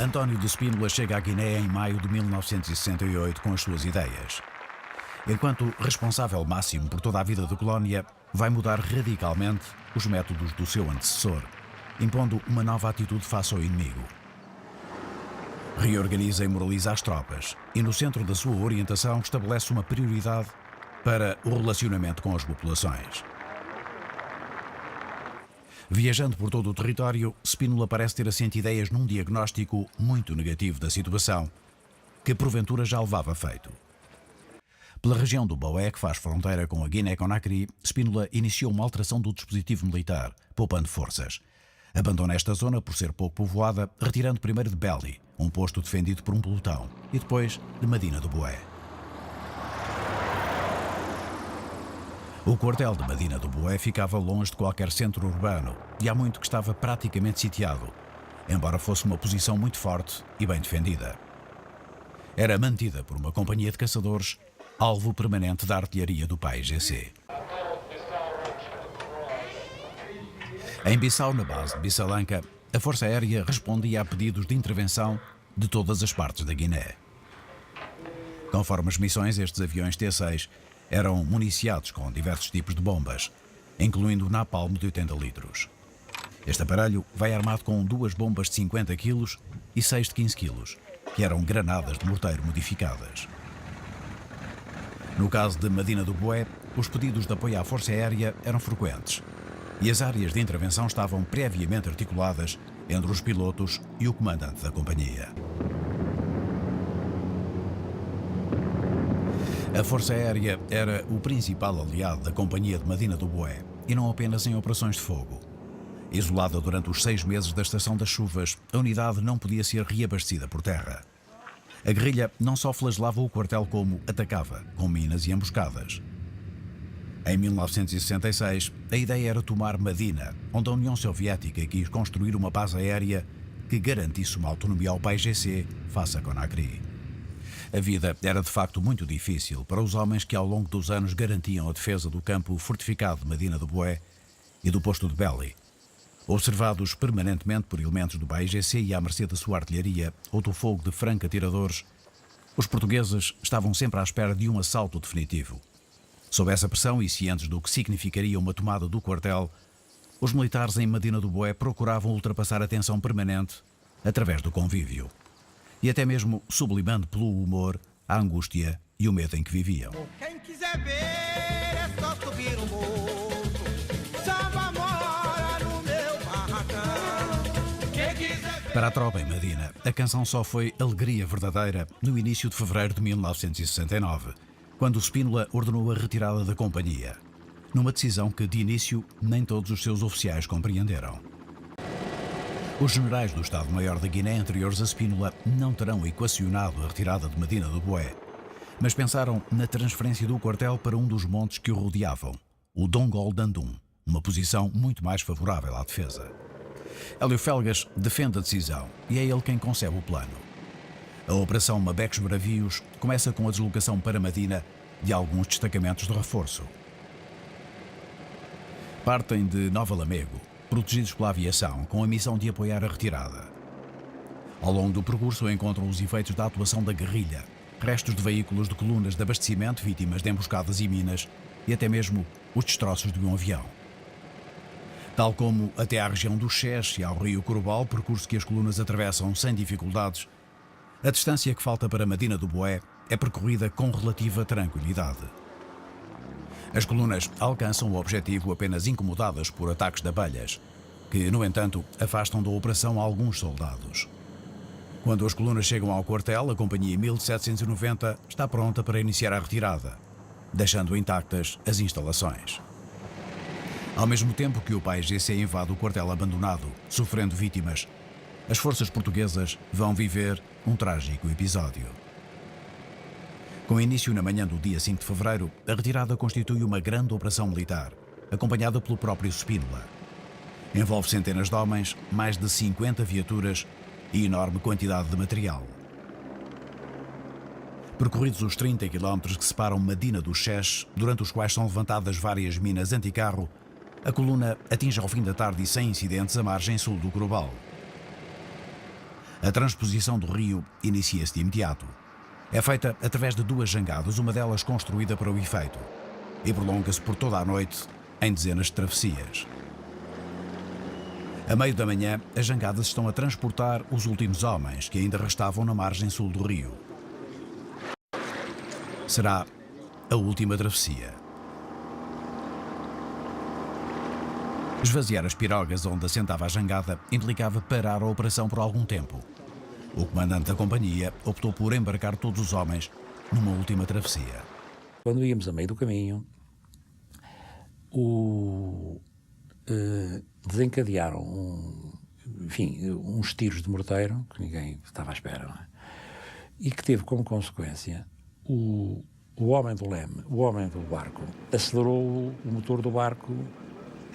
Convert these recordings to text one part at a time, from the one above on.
António de Spínola chega à Guiné em maio de 1968 com as suas ideias. Enquanto responsável máximo por toda a vida da colónia, vai mudar radicalmente os métodos do seu antecessor, impondo uma nova atitude face ao inimigo. Reorganiza e moraliza as tropas e, no centro da sua orientação, estabelece uma prioridade para o relacionamento com as populações. Viajando por todo o território, Spínola parece ter assente ideias num diagnóstico muito negativo da situação, que porventura já levava feito. Pela região do Boé, que faz fronteira com a Guiné-Conakry, Spínola iniciou uma alteração do dispositivo militar, poupando forças. Abandona esta zona por ser pouco povoada, retirando primeiro de Belly, um posto defendido por um pelotão, e depois de Medina do Boé. O quartel de Medina do Boé ficava longe de qualquer centro urbano e há muito que estava praticamente sitiado, embora fosse uma posição muito forte e bem defendida. Era mantida por uma companhia de caçadores, alvo permanente da artilharia do PAIGC. Em Bissau, na base de Bissalanka, a Força Aérea respondia a pedidos de intervenção de todas as partes da Guiné. Conforme as missões, estes aviões T-6 eram municiados com diversos tipos de bombas, incluindo o napalm de 80 litros. Este aparelho vai armado com 2 bombas de 50 kg e 6 de 15 kg, que eram granadas de morteiro modificadas. No caso de Medina do Boé, os pedidos de apoio à Força Aérea eram frequentes e as áreas de intervenção estavam previamente articuladas entre os pilotos e o comandante da companhia. A Força Aérea era o principal aliado da Companhia de Medina do Boé, e não apenas em operações de fogo. Isolada durante os 6 meses da estação das chuvas, a unidade não podia ser reabastecida por terra. A guerrilha não só flagelava o quartel como atacava, com minas e emboscadas. Em 1966, a ideia era tomar Medina, onde a União Soviética quis construir uma base aérea que garantisse uma autonomia ao PAIGC face a Conakry. A vida era de facto muito difícil para os homens que ao longo dos anos garantiam a defesa do campo fortificado de Medina do Boé e do posto de Belly. Observados permanentemente por elementos do PAIGC e à mercê da sua artilharia ou do fogo de franco-atiradores, os portugueses estavam sempre à espera de um assalto definitivo. Sob essa pressão e cientes do que significaria uma tomada do quartel, os militares em Medina do Boé procuravam ultrapassar a tensão permanente através do convívio. E até mesmo sublimando pelo humor a angústia e o medo em que viviam. Quem quiser ver é só subir o morro. Samba mora no meu barracão. Para a tropa em Medina, a canção só foi alegria verdadeira no início de fevereiro de 1969, quando Spínola ordenou a retirada da companhia, numa decisão que, de início, nem todos os seus oficiais compreenderam. Os generais do Estado-Maior da Guiné anteriores a Spínola não terão equacionado a retirada de Medina do Boé, mas pensaram na transferência do quartel para um dos montes que o rodeavam, o Dongol Dandum, uma posição muito mais favorável à defesa. Hélio Felgas defende a decisão e é ele quem concebe o plano. A Operação Mabecos Bravios começa com a deslocação para Medina de alguns destacamentos de reforço. Partem de Nova Lamego, protegidos pela aviação, com a missão de apoiar a retirada. Ao longo do percurso encontram os efeitos da atuação da guerrilha, restos de veículos de colunas de abastecimento, vítimas de emboscadas e minas e até mesmo os destroços de um avião. Tal como até à região do Xés e ao rio Corubal, percurso que as colunas atravessam sem dificuldades, a distância que falta para Medina do Boé é percorrida com relativa tranquilidade. As colunas alcançam o objetivo apenas incomodadas por ataques de abelhas, que, no entanto, afastam da operação alguns soldados. Quando as colunas chegam ao quartel, a Companhia 1790 está pronta para iniciar a retirada, deixando intactas as instalações. Ao mesmo tempo que o PAIGC invade o quartel abandonado, sofrendo vítimas, as forças portuguesas vão viver um trágico episódio. Com início na manhã do dia 5 de fevereiro, a retirada constitui uma grande operação militar, acompanhada pelo próprio Spínola. Envolve centenas de homens, mais de 50 viaturas e enorme quantidade de material. Percorridos os 30 km que separam Medina do Xés, durante os quais são levantadas várias minas anticarro, a coluna atinge ao fim da tarde e sem incidentes a margem sul do Corubal. A transposição do rio inicia-se de imediato. É feita através de 2 jangadas, uma delas construída para o efeito, e prolonga-se por toda a noite em dezenas de travessias. A meio da manhã, as jangadas estão a transportar os últimos homens que ainda restavam na margem sul do rio. Será a última travessia. Esvaziar as pirogas onde assentava a jangada implicava parar a operação por algum tempo. O comandante da companhia optou por embarcar todos os homens numa última travessia. Quando íamos a meio do caminho, desencadearam uns tiros de morteiro que ninguém estava à espera, não é? E que teve como consequência o homem do leme, o homem do barco, acelerou o motor do barco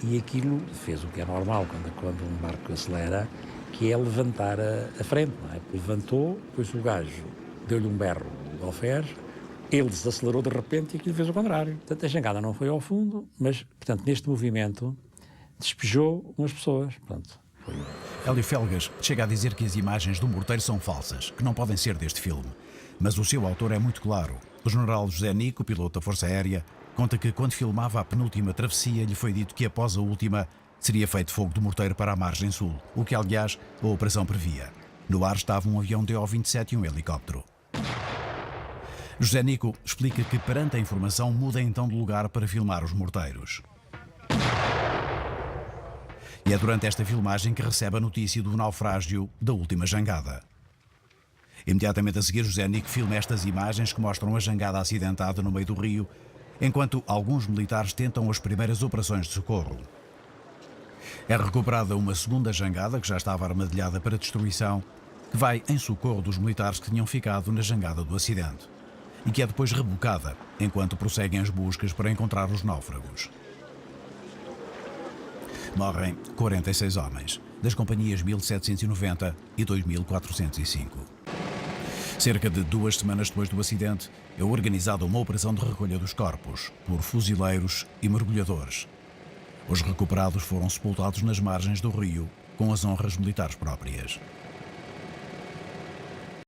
e aquilo fez o que é normal quando um barco acelera, que é levantar a frente, não é? Levantou, depois o gajo deu-lhe um berro o alferes, ele desacelerou de repente e aquilo fez o contrário. Portanto, a jangada não foi ao fundo, mas, portanto, neste movimento despejou umas pessoas. Portanto, Hélio Felgas chega a dizer que as imagens do morteiro são falsas, que não podem ser deste filme. Mas o seu autor é muito claro. O general José Nico, piloto da Força Aérea, conta que quando filmava a penúltima travessia lhe foi dito que após a última seria feito fogo de morteiro para a margem sul, o que aliás a operação previa. No ar estava um avião DO-27 e um helicóptero. José Nico explica que perante a informação muda então de lugar para filmar os morteiros. E é durante esta filmagem que recebe a notícia do naufrágio da última jangada. Imediatamente a seguir, José Nico filma estas imagens que mostram a jangada acidentada no meio do rio, enquanto alguns militares tentam as primeiras operações de socorro. É recuperada uma segunda jangada, que já estava armadilhada para destruição, que vai em socorro dos militares que tinham ficado na jangada do acidente, e que é depois rebocada, enquanto prosseguem as buscas para encontrar os náufragos. Morrem 46 homens, das companhias 1790 e 2405. Cerca de 2 semanas depois do acidente, é organizada uma operação de recolha dos corpos por fuzileiros e mergulhadores. Os recuperados foram sepultados nas margens do rio com as honras militares próprias.